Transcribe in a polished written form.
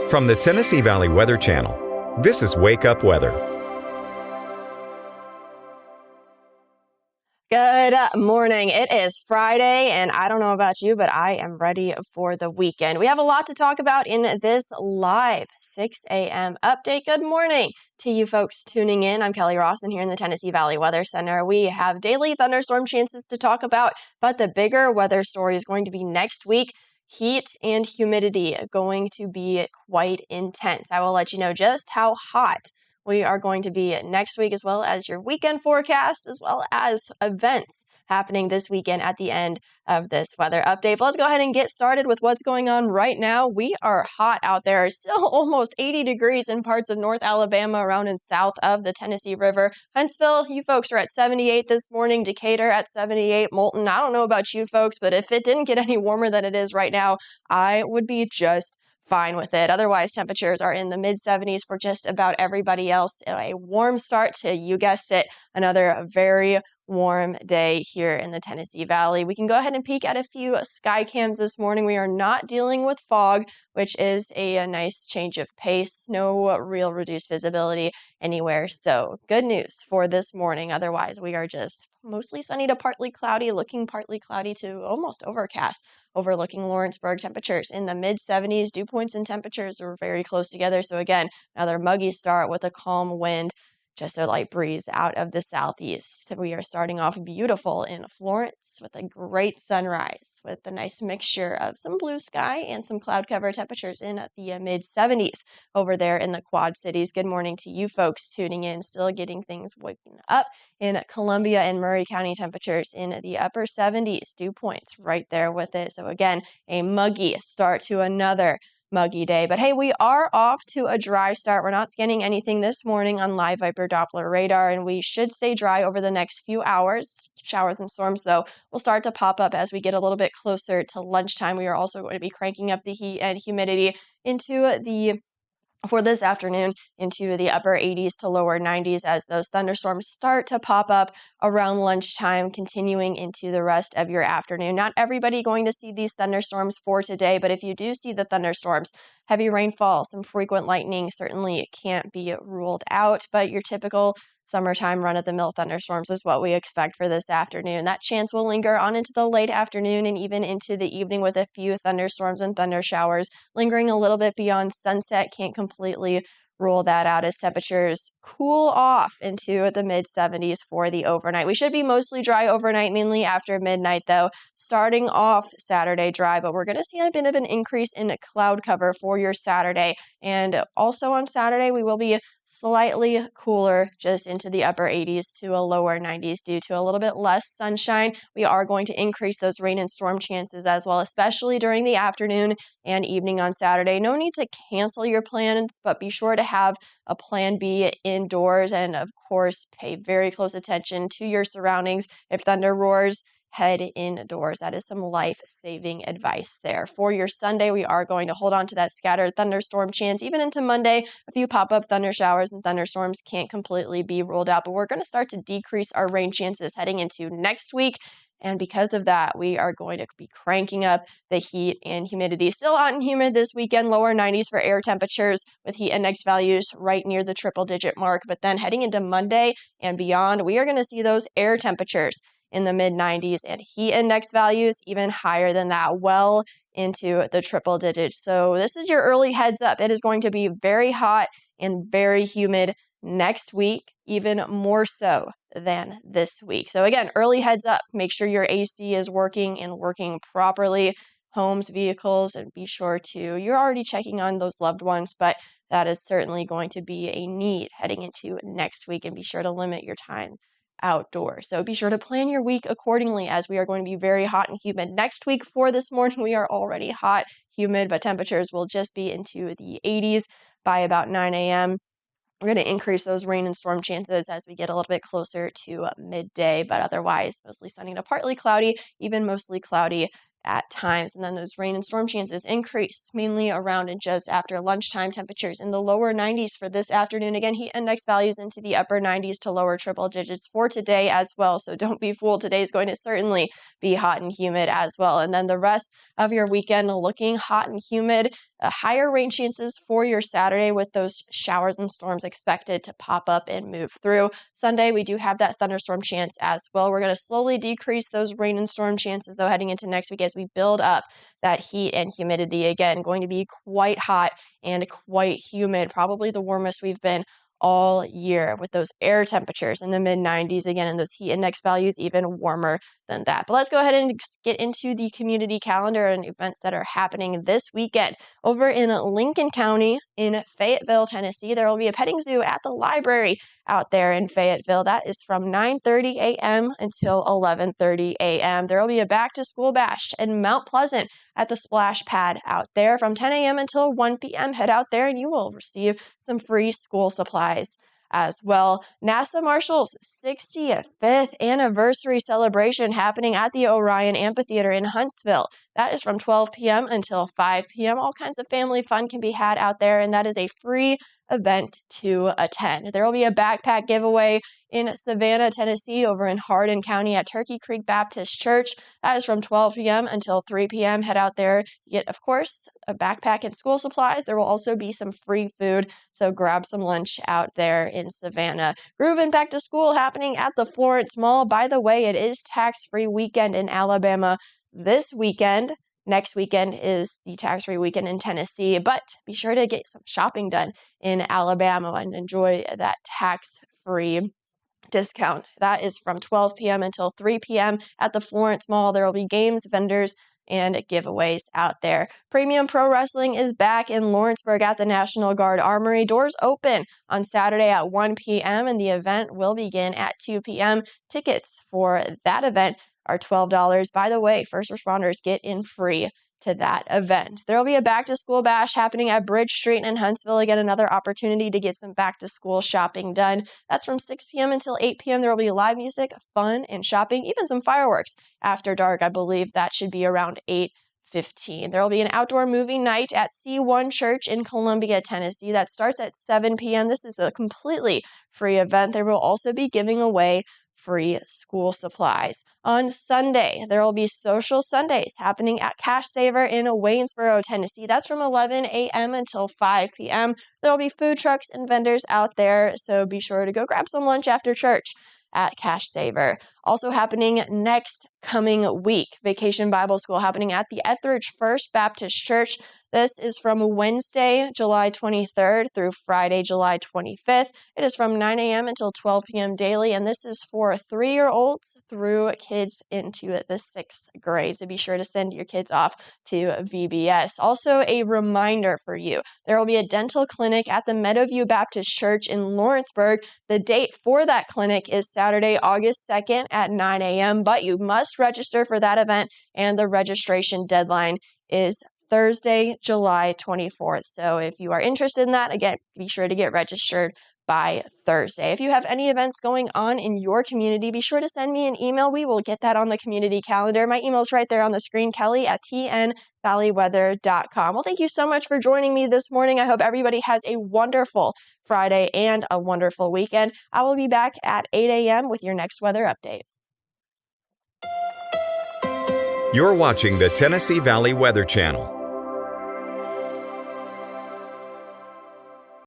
From the Tennessee Valley Weather Channel, this is Wake Up Weather. Good morning. It is Friday, and I don't know about you, but I am ready for the weekend. We have a lot to talk about in this live 6 a.m. update. Good morning to you folks tuning in. I'm Kelly Rawson here in the Tennessee Valley Weather Center. We have daily thunderstorm chances to talk about, but the bigger weather story is going to be next week. Heat and humidity going to be quite intense. I will let you know just how hot we are going to be next week, as well as your weekend forecast, as well as events happening this weekend at the end of this weather update. But let's go ahead and get started with what's going on right now. We are hot out there, still almost 80 degrees in parts of North Alabama, around and south of the Tennessee River. Huntsville, you folks are at 78 this morning. Decatur at 78. Moulton, I don't know about you folks, but if it didn't get any warmer than it is right now, I would be just fine with it. Otherwise, temperatures are in the mid 70s for just about everybody else. A warm start to, you guessed it, another very warm day here in the Tennessee Valley. We can go ahead and peek at a few sky cams this morning. We are not dealing with fog, which is a nice change of pace. No real reduced visibility anywhere. So good news for this morning. Otherwise, we are just mostly sunny to partly cloudy, looking partly cloudy to almost overcast, overlooking Lawrenceburg. Temperatures in the mid 70s. Dew points and temperatures are very close together. So again, another muggy start with a calm wind, just a light breeze out of the southeast. We are starting off beautiful in Florence with a great sunrise with a nice mixture of some blue sky and some cloud cover. Temperatures in the mid 70s over there in the Quad Cities. Good morning to you folks tuning in, still getting things waking up in Columbia and Murray County. Temperatures in the upper 70s. Dew points right there with it. So again, a muggy start to another muggy day. But hey, we are off to a dry start. We're not scanning anything this morning on Live Viper Doppler radar, and we should stay dry over the next few hours. Showers and storms, though, will start to pop up as we get a little bit closer to lunchtime. We are also going to be cranking up the heat and humidity for this afternoon into the upper 80s to lower 90s as those thunderstorms start to pop up around lunchtime, continuing into the rest of your afternoon. Not everybody going to see these thunderstorms for today, but if you do see the thunderstorms, heavy rainfall, some frequent lightning certainly can't be ruled out, but your typical summertime run-of-the-mill thunderstorms is what we expect for this afternoon. That chance will linger on into the late afternoon and even into the evening with a few thunderstorms and thunder showers lingering a little bit beyond sunset. Can't completely rule that out as temperatures cool off into the mid 70s for the overnight. We should be mostly dry overnight, mainly after midnight though. Starting off Saturday dry, but we're going to see a bit of an increase in cloud cover for your Saturday. And also on Saturday, we will be slightly cooler, just into the upper 80s to a lower 90s due to a little bit less sunshine. We are going to increase those rain and storm chances as well, especially during the afternoon and evening on Saturday. No need to cancel your plans, but be sure to have a plan B indoors, and of course, pay very close attention to your surroundings. If thunder roars, head indoors. That is some life-saving advice there. For your Sunday, we are going to hold on to that scattered thunderstorm chance even into Monday. A few pop-up thunder showers and thunderstorms can't completely be ruled out, but we're going to start to decrease our rain chances heading into next week. And because of that, we are going to be cranking up the heat and humidity. Still hot and humid this weekend, lower 90s for air temperatures with heat index values right near the triple-digit mark. But then heading into Monday and beyond, we are going to see those air temperatures in the mid 90s and heat index values even higher than that, well into the triple digits. So this is your early heads up. It is going to be very hot and very humid next week, even more so than this week. So again, early heads up. Make sure your AC is working and working properly. Homes, vehicles, and be sure you're already checking on those loved ones, but that is certainly going to be a need heading into next week, and be sure to limit your time outdoors. So be sure to plan your week accordingly, as we are going to be very hot and humid next week. For this morning, we are already hot, humid, but temperatures will just be into the 80s by about 9 a.m. We're going to increase those rain and storm chances as we get a little bit closer to midday, but otherwise mostly sunny to partly cloudy, even mostly cloudy at times. And then those rain and storm chances increase mainly around and just after lunchtime. Temperatures in the lower 90s for this afternoon. Again, heat index values into the upper 90s to lower triple digits for today as well. So don't be fooled. Today is going to certainly be hot and humid as well. And then the rest of your weekend looking hot and humid. Higher rain chances for your Saturday with those showers and storms expected to pop up and move through. Sunday, we do have that thunderstorm chance as well. We're going to slowly decrease those rain and storm chances, though, heading into next week as we build up that heat and humidity. Again, going to be quite hot and quite humid, probably the warmest we've been all year with those air temperatures in the mid 90s again, and those heat index values even warmer than that. But let's go ahead and get into the community calendar and events that are happening this weekend. Over in Lincoln County in Fayetteville, Tennessee, there will be a petting zoo at the library out there in Fayetteville. That is from 9:30 a.m. until 11:30 a.m. There will be a back to school bash in Mount Pleasant at the splash pad out there from 10 a.m. until 1 p.m. Head out there and you will receive some free school supplies as well. NASA Marshall's 65th anniversary celebration happening at the Orion Amphitheater in Huntsville. That is from 12 p.m. until 5 p.m. All kinds of family fun can be had out there, and that is a free event to attend. There will be a backpack giveaway in Savannah, Tennessee, over in Hardin County at Turkey Creek Baptist Church. That is from 12 p.m. until 3 p.m. Head out there. You get, of course, a backpack and school supplies. There will also be some free food, so grab some lunch out there in Savannah. Groove and Back to School happening at the Florence Mall. By the way, it is tax-free weekend in Alabama this weekend. Next weekend is the tax-free weekend in Tennessee, but be sure to get some shopping done in Alabama and enjoy that tax-free discount. That is from 12 p.m. until 3 p.m. at the Florence Mall. There will be games, vendors, and giveaways out there. Premium Pro Wrestling is back in Lawrenceburg at the National Guard Armory. Doors open on Saturday at 1 p.m. and the event will begin at 2 p.m. Tickets for that event are $12. By the way, first responders get in free to that event. There will be a back to school bash happening at Bridge Street in Huntsville. Again, another opportunity to get some back to school shopping done. That's from 6 p.m. until 8 p.m. There will be live music, fun, and shopping, even some fireworks after dark. I believe that should be around 8:15. There will be an outdoor movie night at C1 Church in Columbia, Tennessee. That starts at 7 p.m. This is a completely free event. There will also be giving away free school supplies. On Sunday, there will be Social Sundays happening at Cash Saver in Waynesboro, Tennessee. That's from 11 a.m. until 5 p.m. There will be food trucks and vendors out there, so be sure to go grab some lunch after church at Cash Saver. Also happening next coming week, Vacation Bible School happening at the Etheridge First Baptist Church. This is from Wednesday, July 23rd through Friday, July 25th. It is from 9 a.m. until 12 p.m. daily, and this is for 3-year-olds through kids into the 6th grade. So be sure to send your kids off to VBS. Also, a reminder for you, there will be a dental clinic at the Meadowview Baptist Church in Lawrenceburg. The date for that clinic is Saturday, August 2nd at 9 a.m., but you must register for that event, and the registration deadline is Thursday, July 24th. So if you are interested in that, again, be sure to get registered by Thursday. If you have any events going on in your community, be sure to send me an email. We will get that on the community calendar. My email is right there on the screen, kelly@tnvalleyweather.com. Well, thank you so much for joining me this morning. I hope everybody has a wonderful Friday and a wonderful weekend. I will be back at 8 a.m. with your next weather update. You're watching the Tennessee Valley Weather Channel.